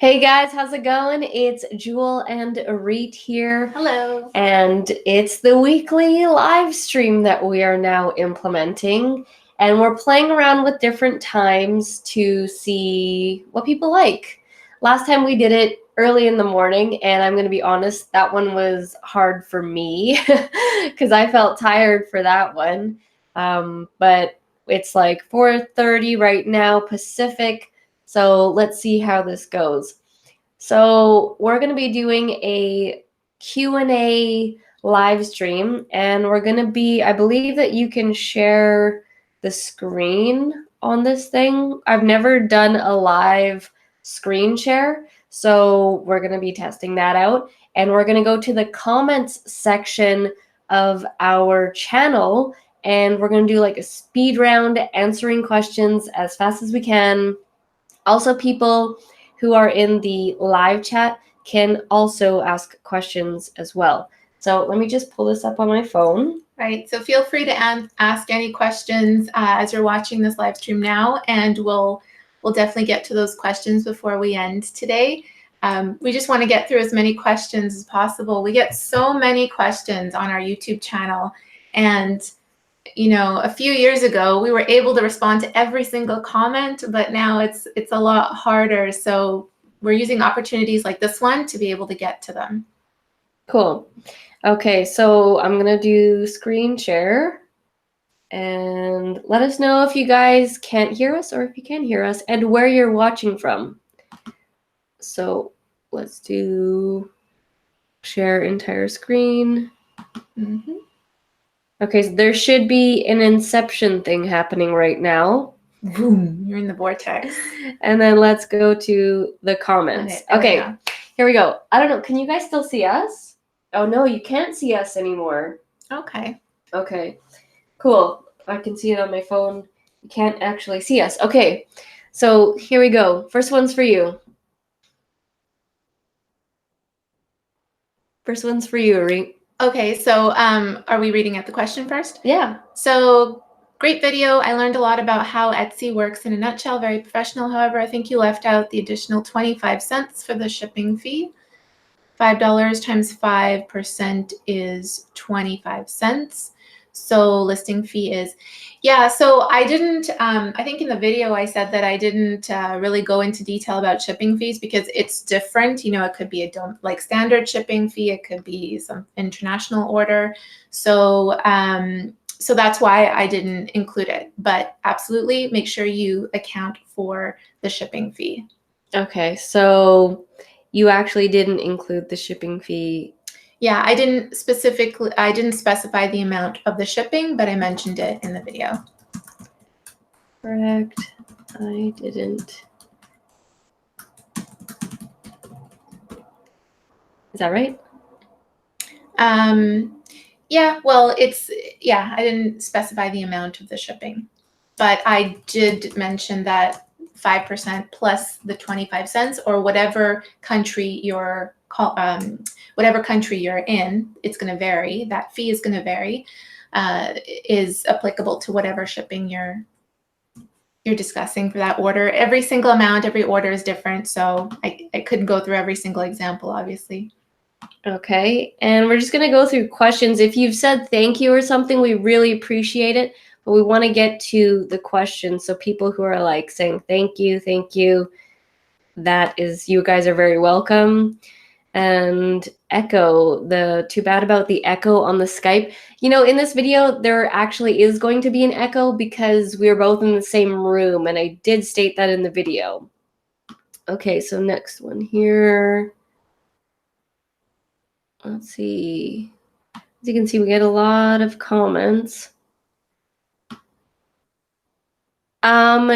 Hey guys, how's it going? It's Jewel and Reet here. Hello. And it's the weekly live stream that we are now implementing. And we're playing around with different times to see what people like. Last time we did it early in the morning, and I'm going to be honest, that one was hard for me because I felt tired for that one. But it's like 4:30 right now, Pacific. So let's see how this goes. So we're going to be doing a Q&A live stream, and we're going to be, I believe that you can share the screen on this thing. I've never done a live screen share, so we're going to be testing that out. And we're going to go to the comments section of our channel, and we're going to do like a speed round answering questions as fast as we can. Also, people who are in the live chat can also ask questions as well. So let me just pull this up on my phone. Right, so feel free to ask any questions as you're watching this live stream now, and we'll definitely get to those questions before we end today. We just want to get through as many questions as possible. We get so many questions on our YouTube channel, and you know, a few years ago we were able to respond to every single comment, but now it's a lot harder. So we're using opportunities like this one to be able to get to them. Cool. Okay, so I'm gonna do screen share, and let us know if you guys can't hear us or if you can hear us and where you're watching from. So let's do share entire screen. Mm-hmm. Okay, so there should be an inception thing happening right now. Boom, you're in the vortex. And then let's go to the comments. Okay, here we go. I don't know, can you guys still see us? Oh no, you can't see us anymore. Okay. Okay, cool. I can see it on my phone. You can't actually see us. Okay, so here we go. First one's for you. First one's for you, Ari. Okay, so are we reading out the question first? Yeah. So great video. I learned a lot about how Etsy works in a nutshell. Very professional. However, I think you left out the additional 25 cents for the shipping fee. $5 times 5% is 25 cents. So listing fee is, yeah, so I didn't, I think in the video I said that I didn't really go into detail about shipping fees because it's different. You know, it could be a like standard shipping fee. It could be some international order. So, so that's why I didn't include it, but absolutely make sure you account for the shipping fee. Okay, so you actually didn't include the shipping fee. Yeah, I didn't specify the amount of the shipping, but I mentioned it in the video. Correct. I didn't. Is that right? Yeah, well, I didn't specify the amount of the shipping, but I did mention that 5% plus the 25 cents or whatever country you're in, it's going to vary. That fee is going to vary, is applicable to whatever shipping you're discussing for that order. Every single amount, every order is different. So I couldn't go through every single example, obviously. Okay, and we're just going to go through questions. If you've said thank you or something, we really appreciate it, but we want to get to the questions. So people who are like saying thank you, that is, you guys are very welcome. And echo, too bad about the echo on the Skype. You know, in this video, there actually is going to be an echo because we are both in the same room, and I did state that in the video. Okay, so next one here. Let's see. As you can see, we get a lot of comments.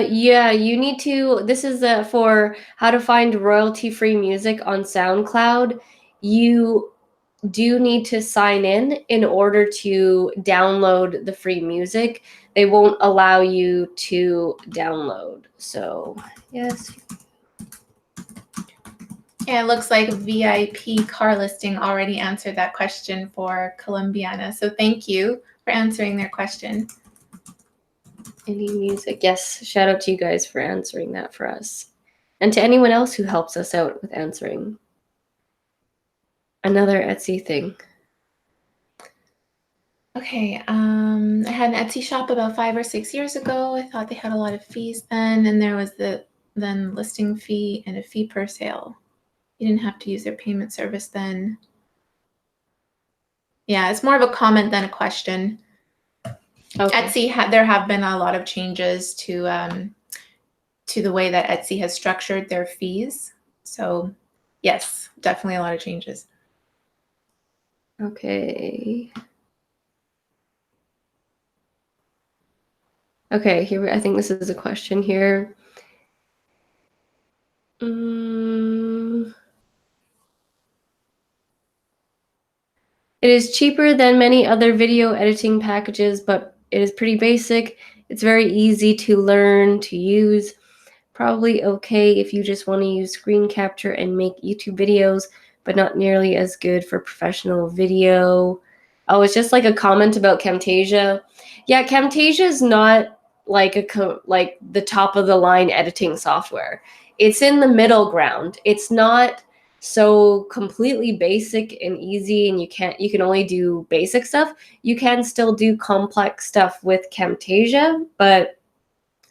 Yeah, you need to, this is for how to find royalty-free music on SoundCloud. You do need to sign in order to download the free music. They won't allow you to download. So, yes. Yeah, it looks like VIP car listing already answered that question for Colombiana. So thank you for answering their question. Any music? Yes, shout out to you guys for answering that for us. And to anyone else who helps us out with answering. Another Etsy thing. Okay, I had an Etsy shop about 5 or 6 years ago. I thought they had a lot of fees then, and there was the then listing fee and a fee per sale. You didn't have to use their payment service then. Yeah, it's more of a comment than a question. Okay. Etsy, there have been a lot of changes to the way that Etsy has structured their fees. So yes, definitely a lot of changes. Okay. Okay, here, I think this is a question here. It is cheaper than many other video editing packages, but it is pretty basic. It's very easy to learn, to use. Probably okay if you just want to use screen capture and make YouTube videos, but not nearly as good for professional video. Oh, it's just like a comment about Camtasia. Yeah, Camtasia is not like like the top of the line editing software. It's in the middle ground. It's not so completely basic and easy, and you can only do basic stuff. You can still do complex stuff with Camtasia, but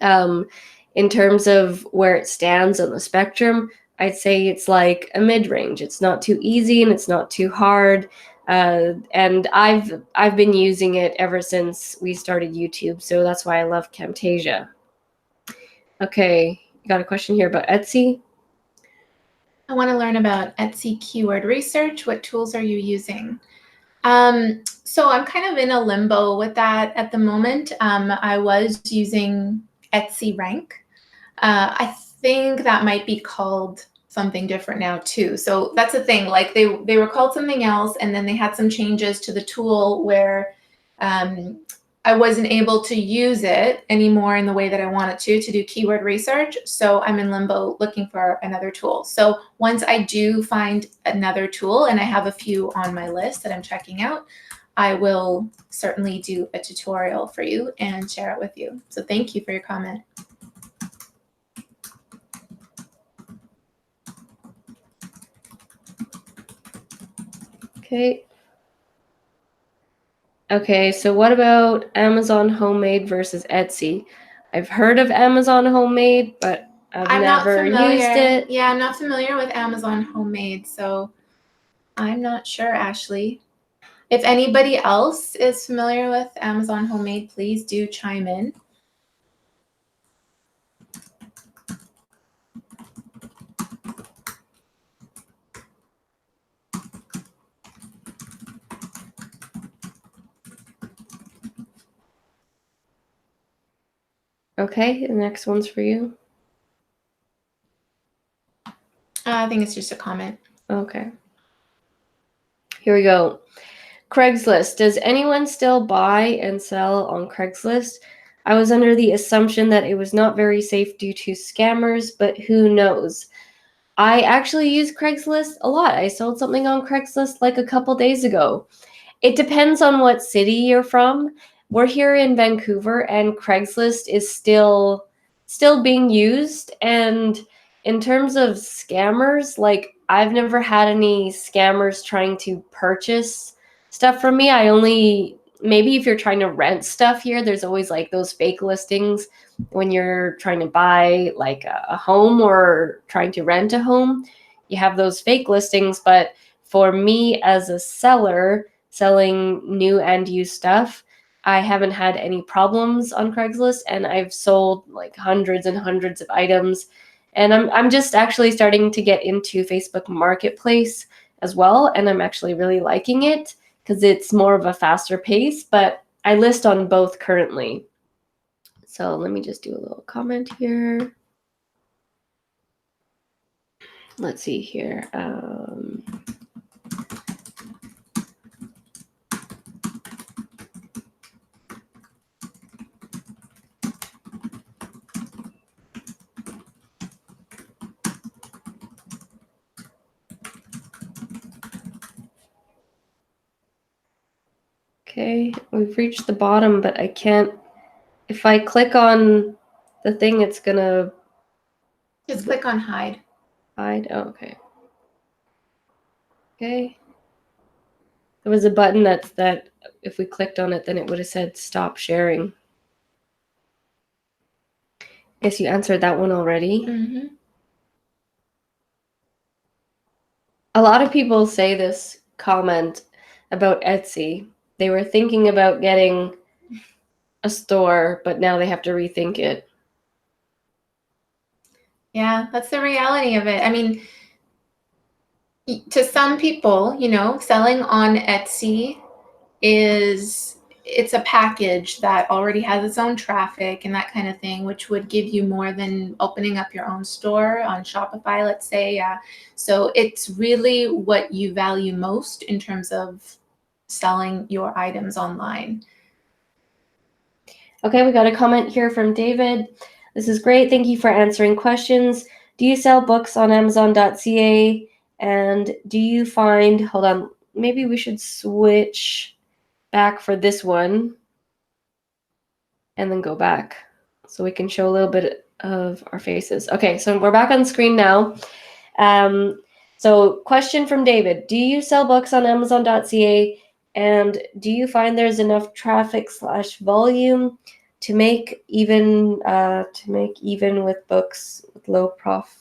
in terms of where it stands on the spectrum, I'd say it's like a mid-range. It's not too easy and it's not too hard. And I've been using it ever since we started YouTube, so that's why I love Camtasia. Okay, got a question here about Etsy. I want to learn about Etsy keyword research. What tools are you using? So I'm kind of in a limbo with that at the moment. I was using Etsy Rank. I think that might be called something different now too. So that's the thing. Like they were called something else, and then they had some changes to the tool where I wasn't able to use it anymore in the way that I wanted to do keyword research. So I'm in limbo looking for another tool. So once I do find another tool, and I have a few on my list that I'm checking out, I will certainly do a tutorial for you and share it with you. So thank you for your comment. Okay. Okay, so what about Amazon Homemade versus Etsy? I've heard of Amazon Homemade, but I've never used it. Yeah, I'm not familiar with Amazon Homemade, so I'm not sure, Ashley. If anybody else is familiar with Amazon Homemade, please do chime in. Okay, the next one's for you. I think it's just a comment. Okay. Here we go. Craigslist. Does anyone still buy and sell on Craigslist? I was under the assumption that it was not very safe due to scammers, but who knows? I actually use Craigslist a lot. I sold something on Craigslist like a couple days ago. It depends on what city you're from. We're here in Vancouver, and Craigslist is still being used. And in terms of scammers, like I've never had any scammers trying to purchase stuff from me. I only maybe if you're trying to rent stuff here, there's always like those fake listings when you're trying to buy like a home or trying to rent a home. You have those fake listings, but for me as a seller selling new and used stuff, I haven't had any problems on Craigslist, and I've sold like hundreds and hundreds of items. And I'm just actually starting to get into Facebook Marketplace as well, and I'm actually really liking it because it's more of a faster pace, but I list on both currently. So let me just do a little comment here. Let's see here. Okay, we've reached the bottom, but I can't, if I click on the thing, it's gonna Just click on hide. Hide. Oh, okay. Okay. There was a button that if we clicked on it, then it would have said stop sharing. Guess you answered that one already. Mm-hmm. A lot of people say this comment about Etsy. They were thinking about getting a store, but now they have to rethink it. Yeah, that's the reality of it. I mean, to some people, selling on Etsy it's a package that already has its own traffic and that kind of thing, which would give you more than opening up your own store on Shopify, let's say. Yeah. So it's really what you value most in terms of selling your items online. Okay, we got a comment here from David. This is great. Thank you for answering questions. Do you sell books on Amazon.ca? And do you find, hold on, maybe we should switch back for this one and then go back so we can show a little bit of our faces. Okay, so we're back on screen now. So question from David, do you sell books on Amazon.ca? And do you find there's enough traffic / volume to make even with books with low profit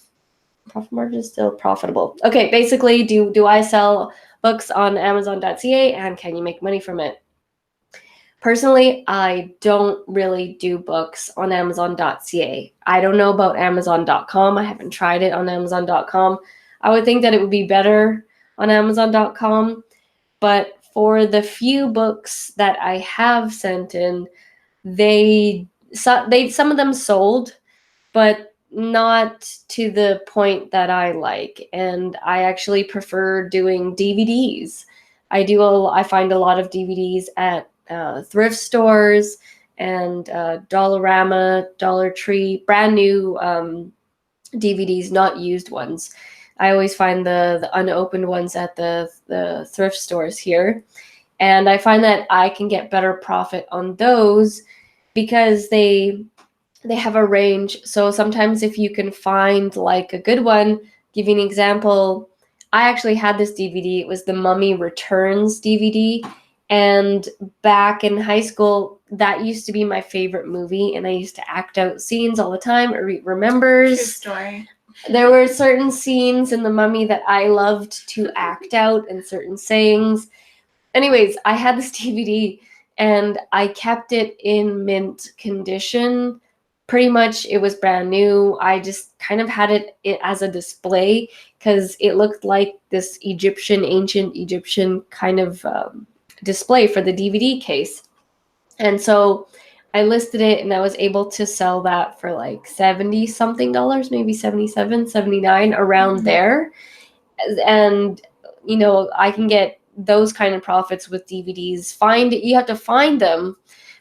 margins still profitable? Okay, basically, do I sell books on Amazon.ca and can you make money from it? Personally, I don't really do books on Amazon.ca. I don't know about Amazon.com. I haven't tried it on Amazon.com. I would think that it would be better on Amazon.com, but for the few books that I have sent in, some of them sold, but not to the point that I like. And I actually prefer doing DVDs. I find a lot of DVDs at thrift stores and Dollarama, Dollar Tree, brand new DVDs, not used ones. I always find the unopened ones at the thrift stores here. And I find that I can get better profit on those because they have a range. So sometimes if you can find like a good one, give you an example. I actually had this DVD. It was the Mummy Returns DVD. And back in high school, that used to be my favorite movie. And I used to act out scenes all the time. Remembers. True story. There were certain scenes in The Mummy that I loved to act out and certain sayings. Anyways, I had this DVD and I kept it in mint condition. Pretty much it was brand new. I just kind of had it as a display because it looked like this ancient Egyptian kind of display for the DVD case. And so I listed it and I was able to sell that for like 70 something dollars, maybe 77, 79, around there. And, I can get those kind of profits with DVDs. You have to find them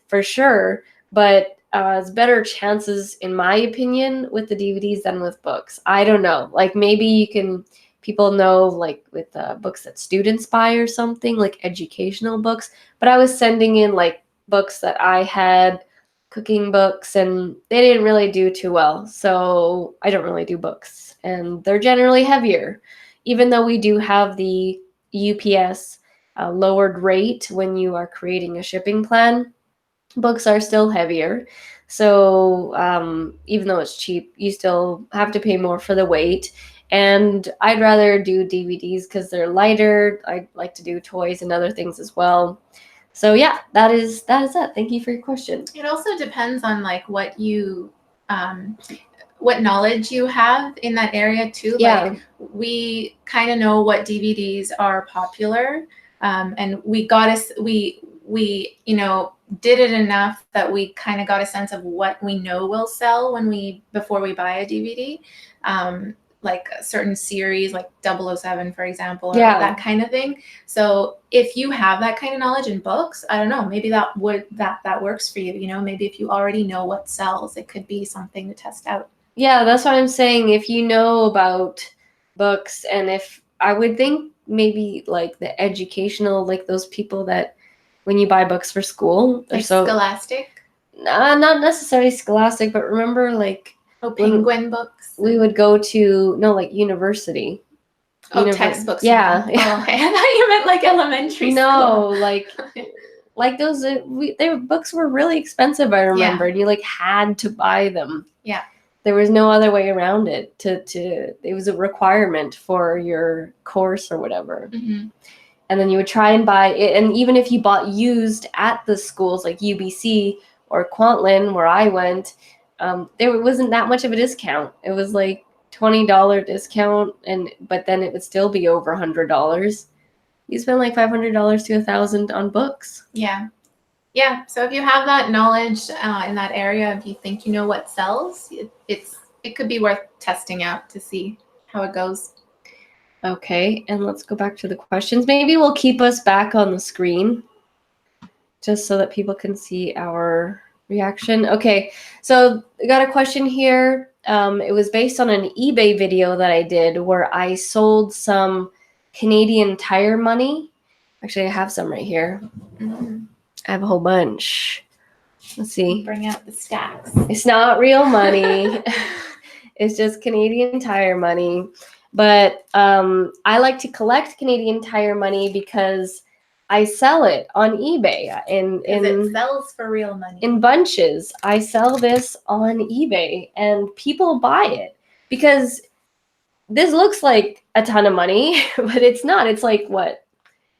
for sure, but it's better chances, in my opinion, with the DVDs than with books. I don't know. Like maybe people know like with books that students buy or something, like educational books. But I was sending in like books that I had, cooking books, and they didn't really do too well. So I don't really do books, and they're generally heavier. Even though we do have the UPS lowered rate when you are creating a shipping plan, books are still heavier. So even though it's cheap, you still have to pay more for the weight. And I'd rather do DVDs because they're lighter. I like to do toys and other things as well. So yeah, that is that. Thank you for your question. It also depends on like what knowledge you have in that area too. Yeah. Like we kind of know what DVDs are popular, and we did it enough that we kind of got a sense of what we know will sell before we buy a DVD. Like a certain series, like 007, for example, or that kind of thing. So if you have that kind of knowledge in books, I don't know, maybe that works for you. Maybe if you already know what sells, it could be something to test out. Yeah, that's what I'm saying. If you know about books, and if I would think maybe like the educational, like those people that when you buy books for school, they're like Scholastic. Not necessarily Scholastic, but remember like Oh, penguin books. We would go to university. Textbooks. Yeah. Oh, okay. I thought you meant like elementary school. No, like those. Their books were really expensive. I remember, and you had to buy them. Yeah. There was no other way around it. It was a requirement for your course or whatever. Mm-hmm. And then you would try and buy it. And even if you bought used at the schools like UBC or Kwantlen, where I went, there wasn't that much of a discount. It was like $20 discount, but then it would still be over $100. You spend like $500 to $1,000 on books. Yeah. Yeah. So if you have that knowledge in that area, if you think you know what sells, it could be worth testing out to see how it goes. Okay, and let's go back to the questions. Maybe we'll keep us back on the screen just so that people can see our reaction. Okay, so I got a question here. It was based on an eBay video that I did where I sold some Canadian Tire money. Actually, I have some right here. Mm-hmm. I have a whole bunch. Let's see. Bring out the stacks. It's not real money. It's just Canadian Tire money. But I like to collect Canadian Tire money because I sell it on eBay. It sells for real money. In bunches. I sell this on eBay and people buy it because this looks like a ton of money, but it's not. It's like, what,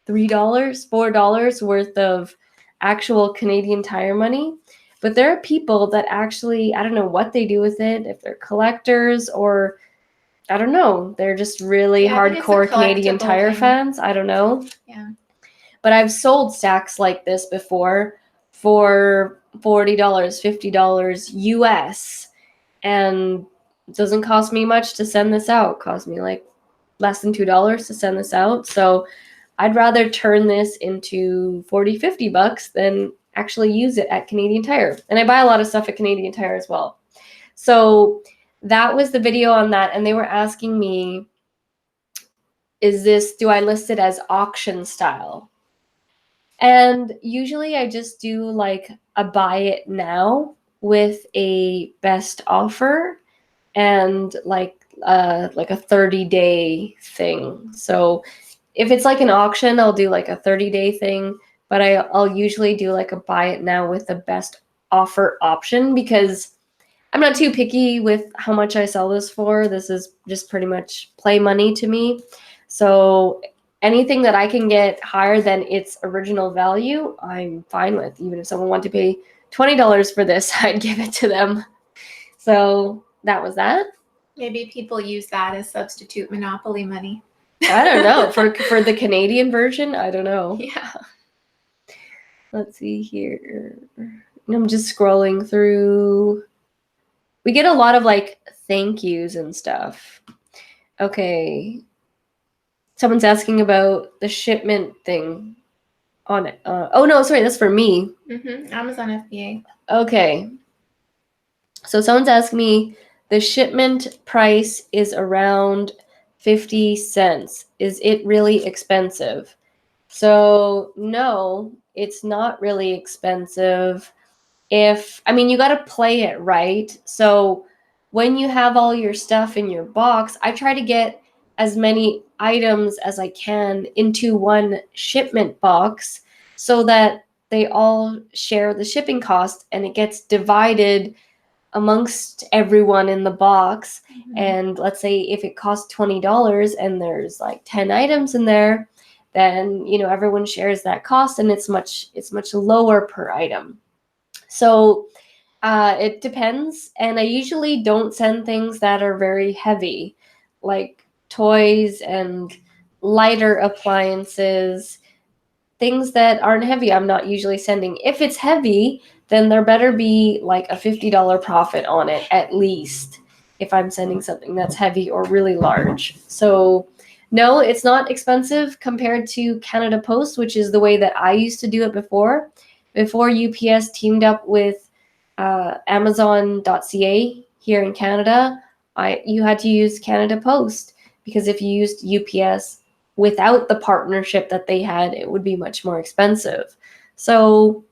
$3, $4 worth of actual Canadian Tire money. But there are people that actually, I don't know what they do with it, if they're collectors or I don't know, they're just really hardcore Canadian Tire fans. I don't know. Yeah. But I've sold stacks like this before for $40, $50 US. And it doesn't cost me much to send this out. It cost me like less than $2 to send this out. So I'd rather turn this into $40, $50 than actually use it at Canadian Tire. And I buy a lot of stuff at Canadian Tire as well. So that was the video on that. And they were asking me, do I list it as auction style? And usually I just do like a buy it now with a best offer and like a 30-day thing. So if it's like an auction, I'll do like a 30-day thing, but I'll usually do like a buy it now with the best offer option because I'm not too picky with how much I sell this for. This is just pretty much play money to me. So anything that I can get higher than its original value, I'm fine with. Even if someone wanted to pay $20 for this, I'd give it to them. So that was that. Maybe people use that as substitute Monopoly money. I don't know. For the Canadian version, I don't know. Yeah. Let's see here. I'm just scrolling through. We get a lot of like thank yous and stuff. Okay. Someone's asking about the shipment thing on it. Oh no, sorry, that's for me. Mm-hmm. Amazon FBA. Okay. So someone's asking me, the shipment price is around 50 cents. Is it really expensive? So no, it's not really expensive. You got to play it right. So when you have all your stuff in your box, I try to get as many items as I can into one shipment box so that they all share the shipping cost and it gets divided amongst everyone in the box. Mm-hmm. And let's say if it costs $20 and there's like 10 items in there, then everyone shares that cost and it's much lower per item. So it depends, and I usually don't send things that are very heavy, like toys and lighter appliances, things that aren't heavy. I'm not usually sending. If it's heavy, then there better be like a $50 profit on it at least if I'm sending something that's heavy or really large. So no, it's not expensive compared to Canada Post, which is the way that I used to do it before UPS teamed up with Amazon.ca here in Canada. You had to use Canada Post because if you used UPS without the partnership that they had, it would be much more expensive. So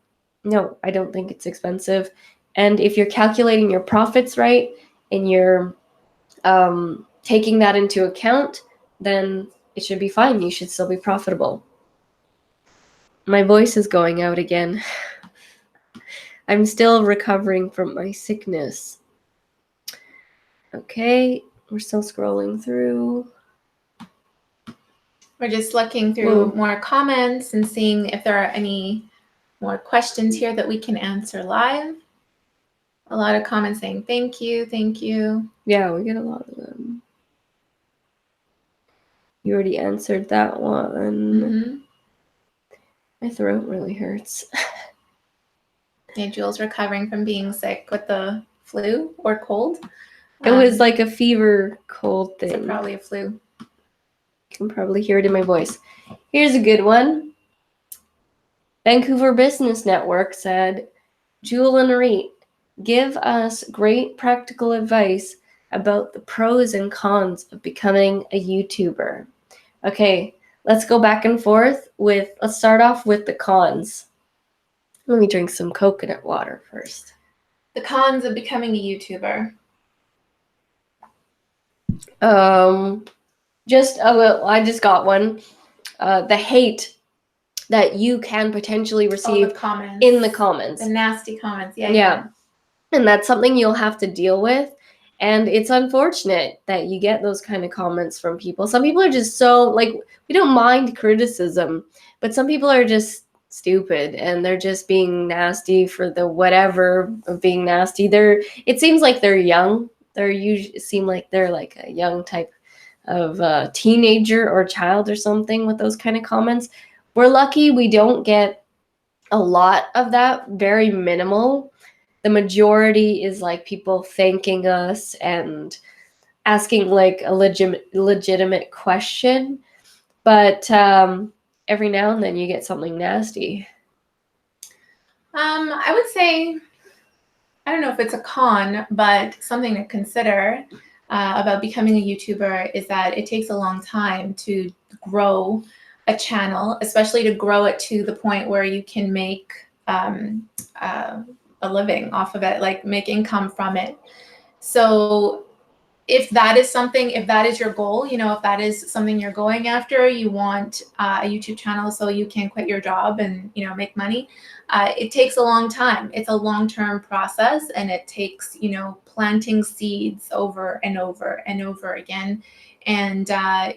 no, I don't think it's expensive. And if you're calculating your profits right, and you're taking that into account, then it should be fine. You should still be profitable. My voice is going out again. I'm still recovering from my sickness. Okay, we're still scrolling through. We're just looking through more comments and seeing if there are any more questions here that we can answer live. A lot of comments saying thank you, thank you. Yeah, we get a lot of them. You already answered that one. My throat really hurts. Yeah, Jules recovering from being sick with the flu or cold. It was like a fever cold thing. So probably a flu. You can probably hear it in my voice. Here's a good one. Vancouver Business Network said, Jewel and Reet, give us great practical advice about the pros and cons of becoming a YouTuber. Okay, let's go back and forth let's start off with the cons. Let me drink some coconut water first. The cons of becoming a YouTuber. I just got one. The hate that you can potentially receive in the comments. The nasty comments, yeah. And that's something you'll have to deal with. And it's unfortunate that you get those kind of comments from people. Some people are just so, like, we don't mind criticism, but some people are just stupid and they're just being nasty for the whatever of being nasty. It seems like they're young. Seem like they're like a young type of teenager or child or something with those kind of comments. We're lucky we don't get a lot of that, very minimal. The majority is like people thanking us and asking like a legitimate question. But every now and then you get something nasty. I would say, I don't know if it's a con, but something to consider about becoming a YouTuber is that it takes a long time to grow a channel, especially to grow it to the point where you can make a living off of it, like make income from it. So if that is your goal, if that is something you're going after, you want a YouTube channel so you can quit your job and, make money, it takes a long time. It's a long-term process, and it takes, planting seeds over and over and over again. And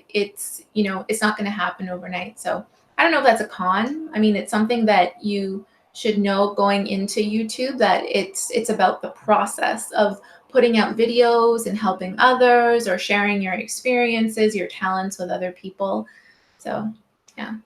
it's not going to happen overnight. So I don't know if that's a con. I mean, it's something that you should know going into YouTube, that it's about the process of putting out videos and helping others, or sharing your experiences, your talents with other people. So, yeah.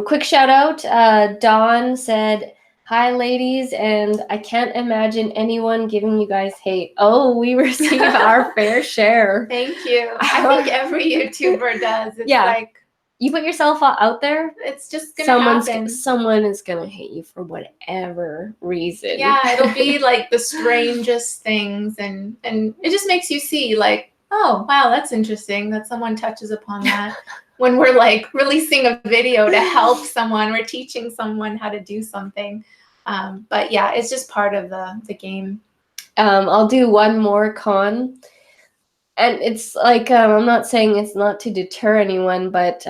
Quick shout out. Dawn said, hi, ladies, and I can't imagine anyone giving you guys hate. Oh, we receive our fair share. Thank you. I think every YouTuber does. It's like, you put yourself out there, it's just gonna happen. Someone is gonna hate you for whatever reason. Yeah, it'll be like the strangest things, and it just makes you see like, oh wow, that's interesting that someone touches upon that. When we're like releasing a video to help someone, we're teaching someone how to do something. But yeah, it's just part of the game. I'll do one more con. And it's like, I'm not saying it's not to deter anyone, but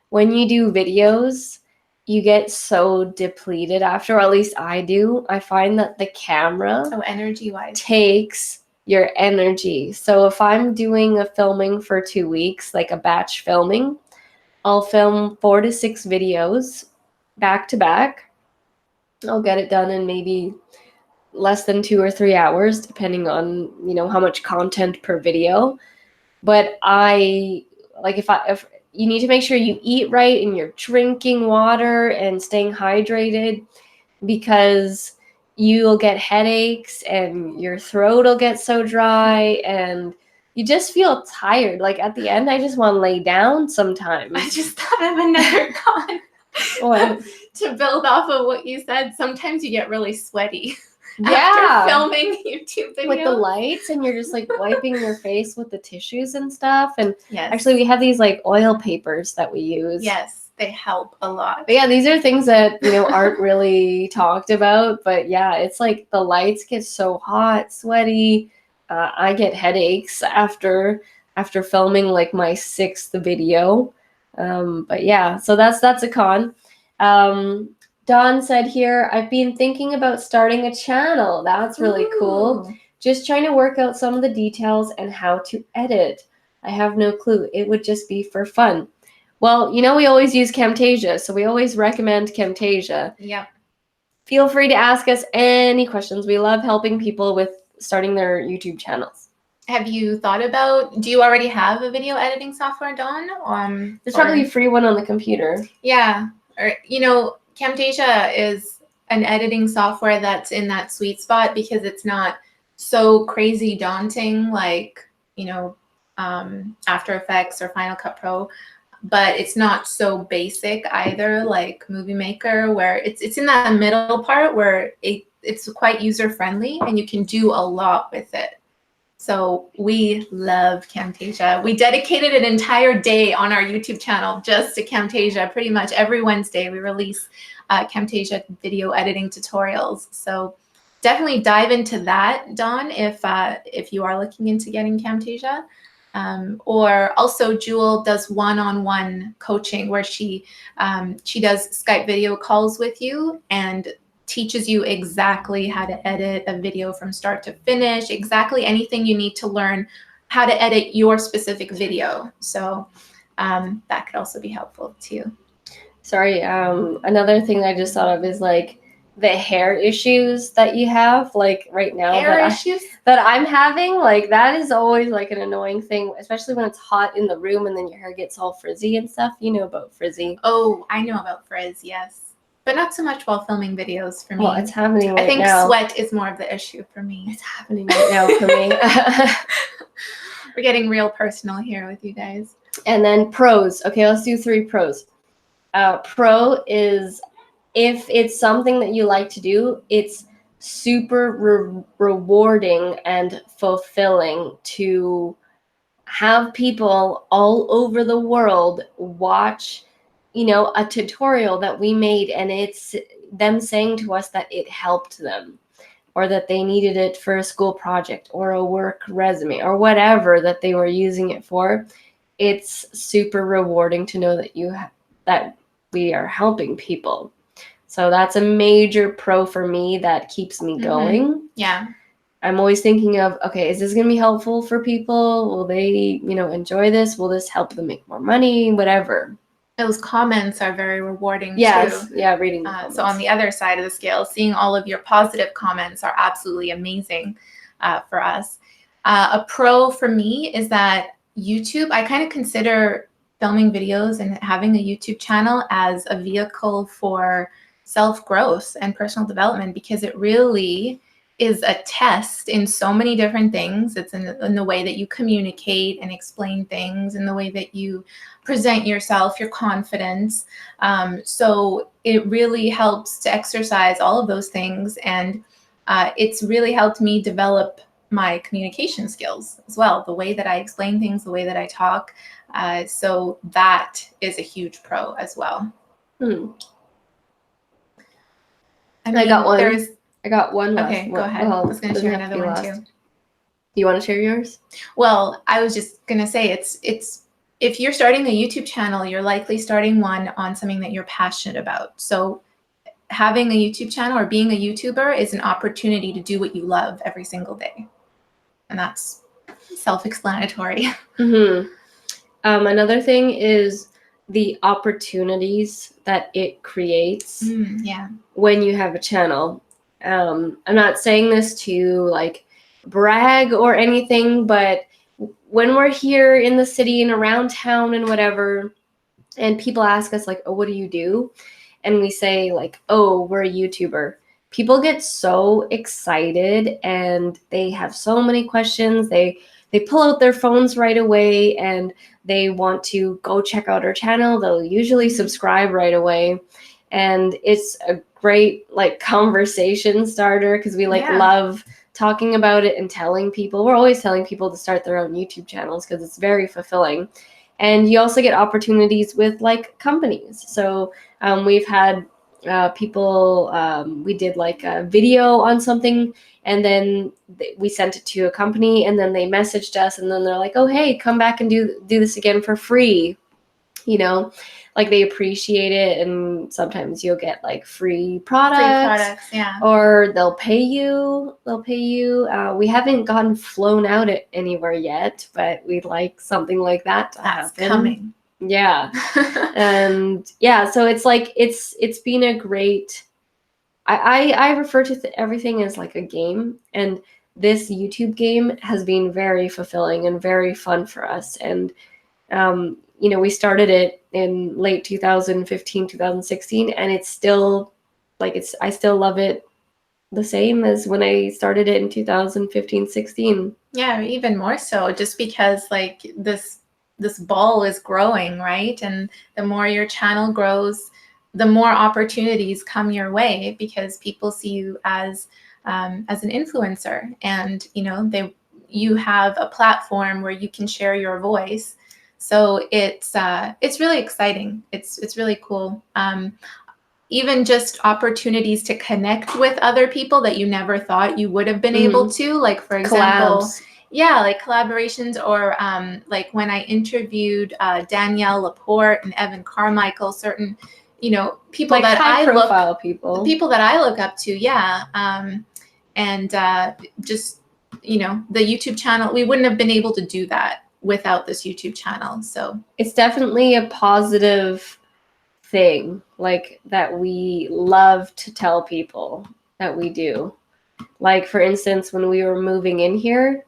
when you do videos, you get so depleted after, or at least I do. I find that the camera energy-wise takes your energy. So if I'm doing a filming for 2 weeks, like a batch filming, I'll film 4 to 6 videos back to back. I'll get it done in maybe less than 2 or 3 hours, depending on, how much content per video. But if you need to make sure you eat right and you're drinking water and staying hydrated, because you'll get headaches and your throat will get so dry and you just feel tired. Like at the end, I just want to lay down sometimes. I just thought of another con. What? To build off of what you said, sometimes you get really sweaty. Yeah. After filming YouTube videos. With the lights, and you're just like wiping your face with the tissues and stuff. And yes. Actually, we have these like oil papers that we use. Yes, they help a lot. But yeah, these are things that, aren't really talked about. But yeah, it's like the lights get so hot, sweaty. I get headaches after filming like my 6th video. But yeah, so that's a con. Dawn said here, I've been thinking about starting a channel. That's really cool. Just trying to work out some of the details and how to edit. I have no clue. It would just be for fun. Well, you know, we always use Camtasia, so we always recommend Camtasia. Yep. Feel free to ask us any questions. We love helping people with starting their YouTube channels. Have you thought about, do you already have a video editing software, Dawn? There's probably a free one on the computer. Yeah. Or, you know, Camtasia is an editing software that's in that sweet spot because it's not so crazy daunting like, you know, After Effects or Final Cut Pro, but it's not so basic either like Movie Maker, where it's in that middle part where it's quite user-friendly and you can do a lot with it. So we love Camtasia. We dedicated an entire day on our YouTube channel just to Camtasia. Pretty much every Wednesday we release Camtasia video editing tutorials. So definitely dive into that, Dawn, if you are looking into getting Camtasia. Or also Jewel does one-on-one coaching where she does Skype video calls with you and teaches you exactly how to edit a video from start to finish, exactly anything you need to learn how to edit your specific video. So that could also be helpful too. Sorry, another thing I just thought of is like the hair issues that you have like right now that I'm having. Like that is always like an annoying thing, especially when it's hot in the room and then your hair gets all frizzy and stuff. You know about frizzy. Oh, I know about frizz, yes. But not so much while filming videos for me. Well, it's happening right now. I think sweat is more of the issue for me. It's happening right now for me. We're getting real personal here with you guys. And then pros. Okay, let's do 3 pros. Pro is if it's something that you like to do, it's super rewarding and fulfilling to have people all over the world watch, you know, a tutorial that we made and it's them saying to us that it helped them or that they needed it for a school project or a work resume or whatever that they were using it for. It's super rewarding to know that that we are helping people. So that's a major pro for me that keeps me going. Yeah. I'm always thinking of, okay, is this going to be helpful for people? Will they, you know, enjoy this? Will this help them make more money? Whatever. Those comments are very rewarding too. Yeah, reading the comments. So on the other side of the scale, seeing all of your positive comments are absolutely amazing for us. A pro for me is that YouTube, I kind of consider filming videos and having a YouTube channel as a vehicle for self-growth and personal development because it really is a test in so many different things. It's in the way that you communicate and explain things, in the way that you present yourself, your confidence. So it really helps to exercise all of those things. And it's really helped me develop my communication skills as well, the way that I explain things, the way that I talk. So that is a huge pro as well. I mean, I got one last. Okay, go ahead. I was going to share another one too. You want to share yours? Well, I was just going to say it's if you're starting a YouTube channel, you're likely starting one on something that you're passionate about. So having a YouTube channel or being a YouTuber is an opportunity to do what you love every single day. And that's self-explanatory. Another thing is the opportunities that it creates when you have a channel. I'm not saying this to like brag or anything, but when we're here in the city and around town and whatever, and people ask us like, oh, what do you do? And we say like, oh, we're a YouTuber. People get so excited and they have so many questions. They pull out their phones right away and they want to go check out our channel. They'll usually subscribe right away. And it's a great like conversation starter because we love talking about it and telling people. We're always telling people to start their own YouTube channels because it's very fulfilling. And you also get opportunities with like companies. So we've had people, we did like a video on something, and then we sent it to a company, and then they messaged us, and then they're like, oh, hey, come back and do this again for free. You know, like they appreciate it, and sometimes you'll get like free products, yeah. or they'll pay you. We haven't gotten flown out anywhere yet, but we'd like something like that to That's happen. coming. Yeah. And yeah, so it's like it's been a great, I refer to everything as like a game, and this YouTube game has been very fulfilling and very fun for us. And you know, we started it in late 2015, 2016, and it's still like, I still love it the same as when I started it in 2015, 16. Yeah, even more so, just because like this ball is growing, right? And the more your channel grows, the more opportunities come your way, because people see you as an influencer, and you know, you have a platform where you can share your voice. So it's really exciting. It's really cool. Even just opportunities to connect with other people that you never thought you would have been able to, like for example, Collabs. yeah, like collaborations, or like when I interviewed Danielle Laporte and Evan Carmichael, certain, you know, people Like that high profile people that I look up to, yeah, and just, you know, the YouTube channel, we wouldn't have been able to do that without this YouTube channel. So it's definitely a positive thing, like that we love to tell people that we do. Like for instance, when we were moving in here,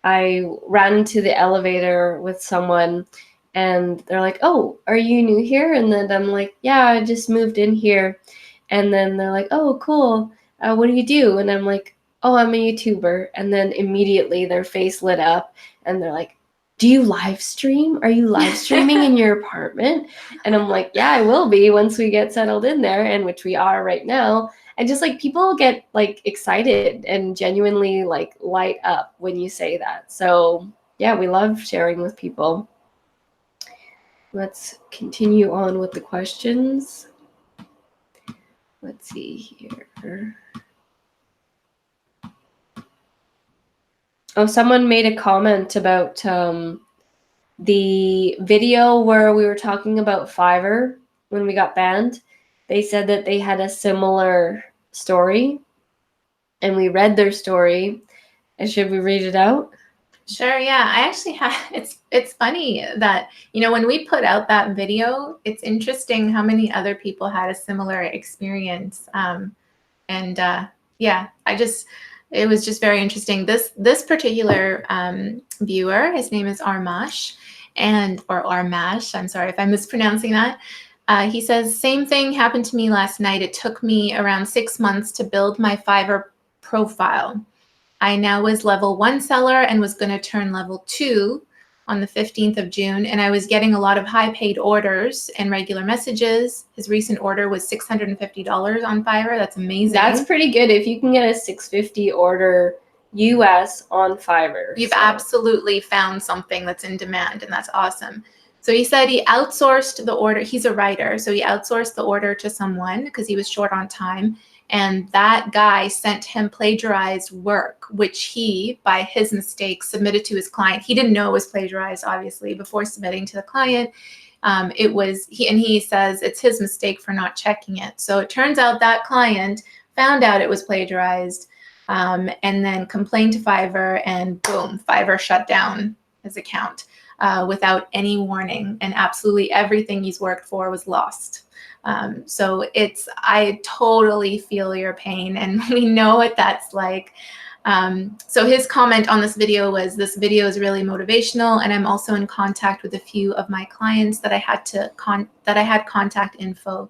I ran into the elevator with someone, and they're like, oh, are you new here? And then I'm like, yeah, I just moved in here. And then they're like, oh, cool, what do you do? And I'm like, oh, I'm a YouTuber. And then immediately their face lit up, and they're like, do you live stream? Are you live streaming in your apartment? And I'm like, yeah, I will be once we get settled in there, and which we are right now. And just like people get like excited and genuinely like light up when you say that. So yeah, we love sharing with people. Let's continue on with the questions. Let's see here. Oh, someone made a comment about the video where we were talking about Fiverr when we got banned. They said that they had a similar story, and we read their story. And should we read it out? Sure, yeah. I actually have, it's funny that, you know, when we put out that video, it's interesting how many other people had a similar experience. And yeah, it was just very interesting. This particular viewer, his name is Armash, or Armash, I'm sorry if I'm mispronouncing that. He says, same thing happened to me last night. It took me around 6 months to build my Fiverr profile. I now was level 1 seller and was going to turn level 2 on the 15th of June. And I was getting a lot of high paid orders and regular messages. His recent order was $650 on Fiverr. That's amazing. That's pretty good. If you can get a $650 order US on Fiverr. You've absolutely found something that's in demand, and that's awesome. So he said he outsourced the order. He's a writer, so he outsourced the order to someone because he was short on time. And that guy sent him plagiarized work, which he, by his mistake, submitted to his client. He didn't know it was plagiarized, obviously, before submitting to the client. He says it's his mistake for not checking it. So it turns out that client found out it was plagiarized, and then complained to Fiverr, and boom, Fiverr shut down his account without any warning, and absolutely everything he's worked for was lost. So I totally feel your pain, and we know what that's like. So his comment on this video was, this video is really motivational, and I'm also in contact with a few of my clients that I had contact info,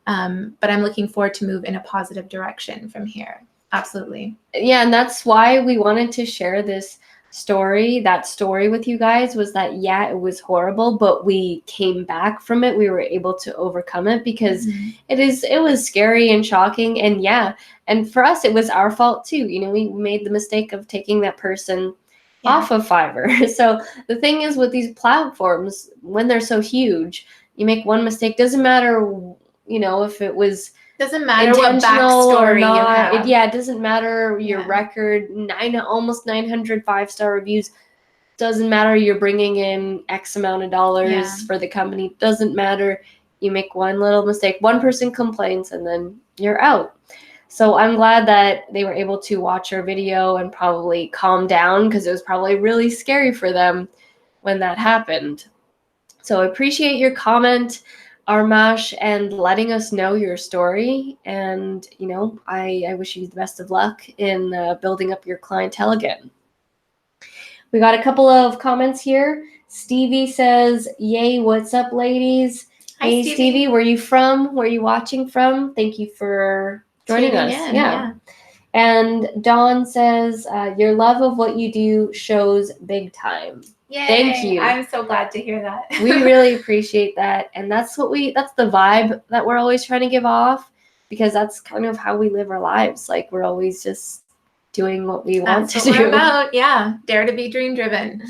but I'm looking forward to move in a positive direction from here. Absolutely. Yeah, and that's why we wanted to share this story. That story with you guys was that, yeah, it was horrible, but we came back from it. We were able to overcome it because it was scary and shocking. And yeah, and for us, it was our fault too. You know, we made the mistake of taking that person off of Fiverr. So the thing is with these platforms, when they're so huge, you make one mistake, doesn't matter, you know, if it was Doesn't matter what intentional or backstory you not. have. It doesn't matter your Yeah. record. Almost 900 5-star reviews. Doesn't matter you're bringing in X amount of dollars for the company. Doesn't matter. You make one little mistake. One person complains and then you're out. So I'm glad that they were able to watch our video and probably calm down, because it was probably really scary for them when that happened. So I appreciate your comment, Armash, and letting us know your story. And, I wish you the best of luck in building up your clientele again. We got a couple of comments here. Stevie says, yay, what's up, ladies? Hi, hey, Stevie. Stevie, where are you from? Where are you watching from? Thank you for joining us. Yeah. And Dawn says, your love of what you do shows big time. Yay. Thank you. I'm so glad to hear that. We really appreciate that. And that's the vibe that we're always trying to give off, because that's kind of how we live our lives. Like, we're always just doing what we want to do. We're about. Yeah. Dare to be dream driven.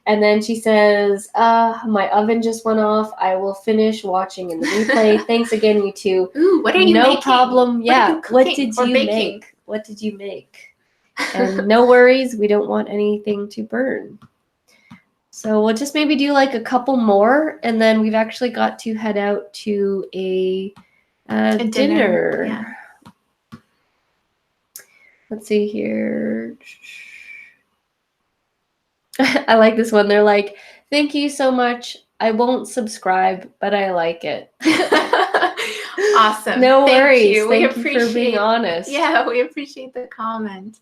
And then she says, my oven just went off. I will finish watching in the replay. Thanks again, you two. Ooh, what are you making? No problem. Yeah. What did you make? What did you make? And no worries. We don't want anything to burn. So we'll just maybe do like a couple more. And then we've actually got to head out to a dinner. Yeah. Let's see here. I like this one. They're like, thank you so much. I won't subscribe, but I like it. Awesome. No worries. Thank you for being honest. Yeah, we appreciate the comment.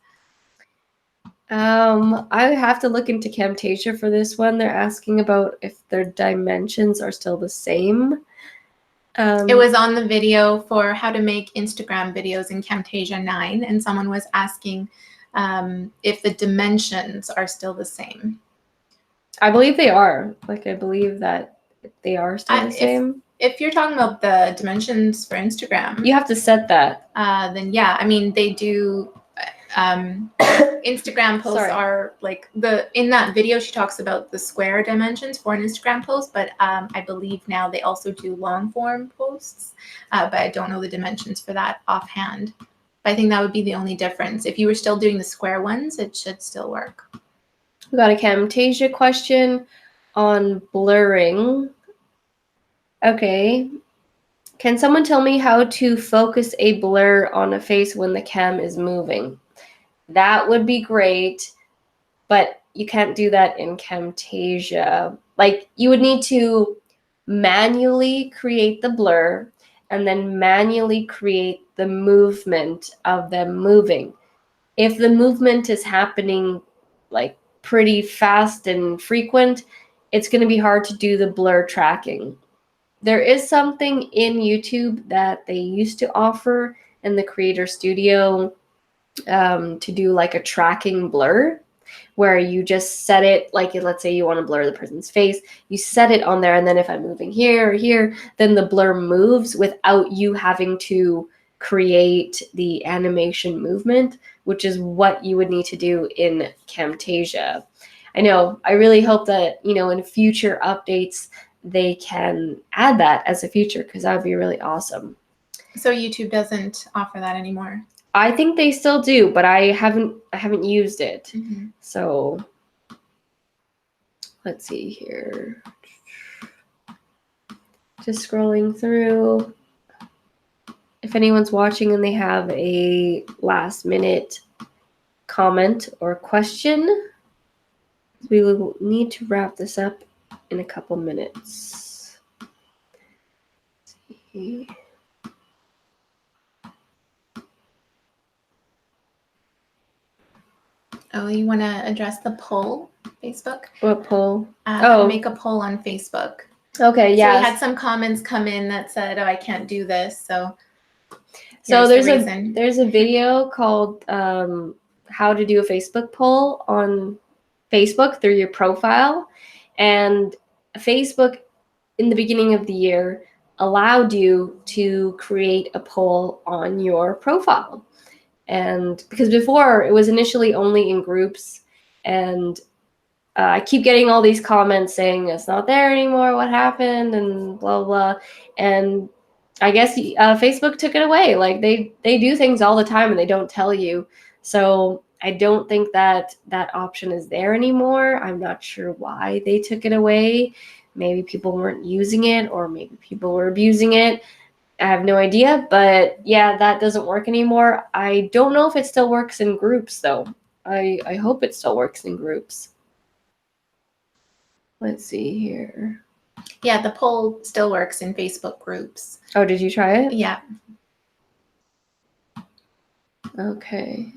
I have to look into Camtasia for this one. They're asking about if their dimensions are still the same. It was on the video for how to make Instagram videos in Camtasia 9, and someone was asking if the dimensions are still the same. I believe they are. I believe that they are still the same. If you're talking about the dimensions for Instagram, you have to set that. Then yeah, I mean, they do. Instagram posts are in that video she talks about the square dimensions for an Instagram post, but I believe now they also do long form posts, but I don't know the dimensions for that offhand. But I think that would be the only difference. If you were still doing the square ones, it should still work. We got a Camtasia question on blurring. Okay. Can someone tell me how to focus a blur on a face when the cam is moving? That would be great, but you can't do that in Camtasia. You would need to manually create the blur and then manually create the movement of them moving. If the movement is happening pretty fast and frequent, it's going to be hard to do the blur tracking. There is something in YouTube that they used to offer in the Creator Studio to do a tracking blur, where you just set it, let's say you want to blur the person's face, you set it on there, and then if I'm moving here or here, then the blur moves without you having to create the animation movement, which is what you would need to do in Camtasia. I really hope that, in future updates, they can add that as a feature, because that would be really awesome. So YouTube doesn't offer that anymore? I think they still do, but I haven't used it. Mm-hmm. So let's see here. Just scrolling through. If anyone's watching and they have a last minute comment or question, we will need to wrap this up in a couple minutes. Let's see. Oh, you want to address the poll, Facebook? What poll? Make a poll on Facebook. Okay, yeah. So we had some comments come in that said, "Oh, I can't do this." So there's a video called "How to Do a Facebook Poll" on Facebook through your profile, and Facebook in the beginning of the year allowed you to create a poll on your profile. And because before it was initially only in groups, and I keep getting all these comments saying it's not there anymore, what happened, and blah, blah. And I guess Facebook took it away. Like they do things all the time and they don't tell you. So I don't think that option is there anymore. I'm not sure why they took it away. Maybe people weren't using it, or maybe people were abusing it. I have no idea, but yeah, that doesn't work anymore. I don't know if it still works in groups though. I hope it still works in groups. Let's see here. Yeah, the poll still works in Facebook groups. Oh, did you try it? Yeah. Okay.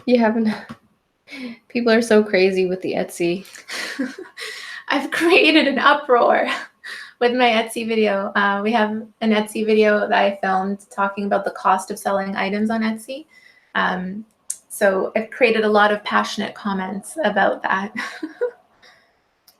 You haven't. People are so crazy with the Etsy. I've created an uproar with my Etsy video. We have an Etsy video that I filmed talking about the cost of selling items on Etsy. So I've created a lot of passionate comments about that.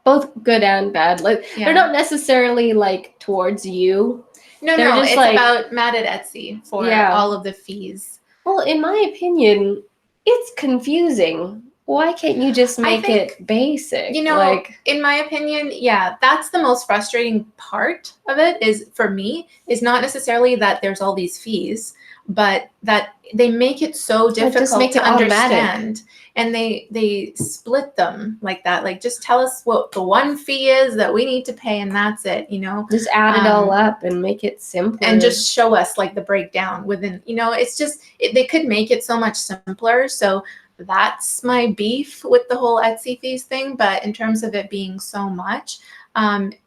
Both good and bad. Like they're not necessarily like towards you. No, it's like, about mad at Etsy for all of the fees. Well, in my opinion, it's confusing. Why can't you just make it basic? You know, like, in my opinion, yeah, that's the most frustrating part of it is, for me, is not necessarily that there's all these fees, but that they make it so difficult to understand. And they split them like that. Like, just tell us what the one fee is that we need to pay, and that's it, you know? Just add it all up and make it simpler. And just show us, like, the breakdown within, you know, it's just, they could make it so much simpler. So that's my beef with the whole Etsy fees thing. But in terms of it being so much,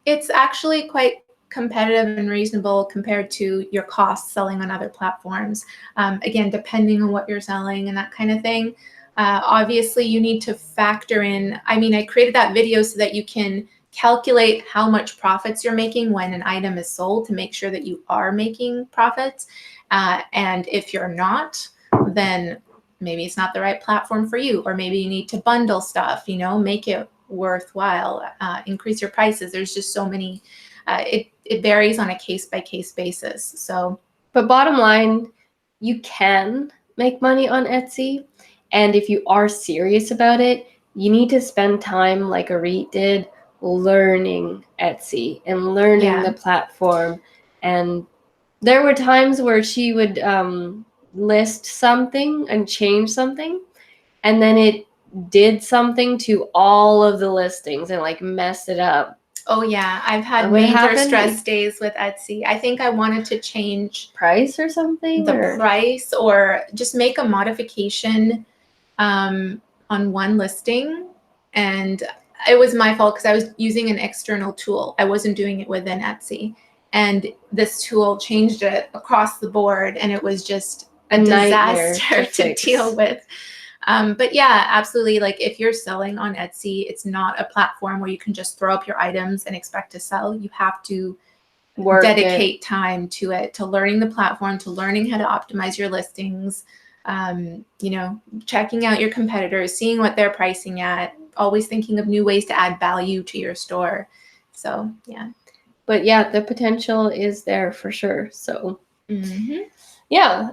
it's actually quite competitive and reasonable compared to your costs selling on other platforms. Again, depending on what you're selling and that kind of thing. Obviously, you need to factor in, I mean, I created that video so that you can calculate how much profits you're making when an item is sold to make sure that you are making profits. And if you're not, then maybe it's not the right platform for you, or maybe you need to bundle stuff, you know, make it worthwhile, increase your prices. There's just so many, it varies on a case-by-case basis. So, but bottom line, you can make money on Etsy. And if you are serious about it, you need to spend time like Arit did, learning Etsy and learning the platform. And there were times where she would list something and change something, and then it did something to all of the listings and like messed it up. Oh yeah, I've had major stress days with Etsy. I think I wanted to change price or something, price, or just make a modification on one listing, and it was my fault because I was using an external tool. I wasn't doing it within Etsy, and this tool changed it across the board, and it was just a disaster to deal with. But yeah, absolutely. Like, if you're selling on Etsy, it's not a platform where you can just throw up your items and expect to sell. You have to dedicate time to it, to learning the platform, to learning how to optimize your listings, you know, checking out your competitors, seeing what they're pricing at, always thinking of new ways to add value to your store. So, yeah. But yeah, the potential is there for sure. So, yeah.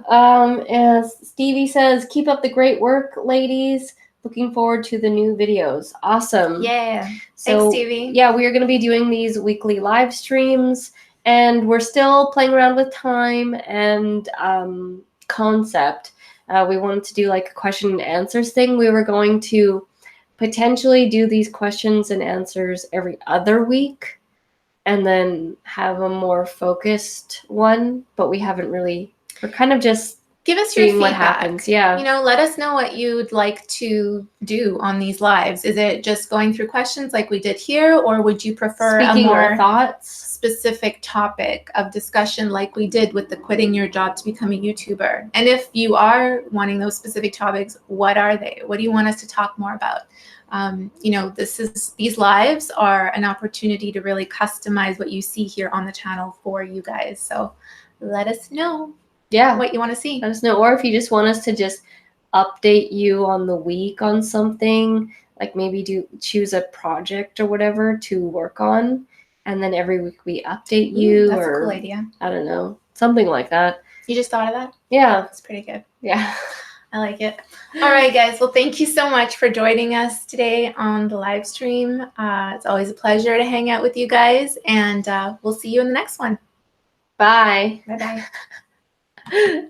As Stevie says, keep up the great work, ladies. Looking forward to the new videos. Awesome. Yeah. So, thanks, Stevie. Yeah, we are going to be doing these weekly live streams, and we're still playing around with time and concept. We wanted to do like a question and answers thing. We were going to potentially do these questions and answers every other week, and then have a more focused one, but we haven't really. We're kind of just give us your feedback. What happens. Yeah. You know, let us know what you'd like to do on these lives. Is it just going through questions like we did here, or would you prefer a more specific topic of discussion like we did with the quitting your job to become a YouTuber? And if you are wanting those specific topics, what are they? What do you want us to talk more about? You know, these lives are an opportunity to really customize what you see here on the channel for you guys. So let us know. Yeah, what you want to see. Let us know. Or if you just want us to just update you on the week on something, like maybe choose a project or whatever to work on, and then every week we update you. That's a cool idea. I don't know, something like that. You just thought of that? Yeah. That's pretty good. Yeah. I like it. All right, guys. Well, thank you so much for joining us today on the live stream. It's always a pleasure to hang out with you guys, and we'll see you in the next one. Bye. Bye-bye.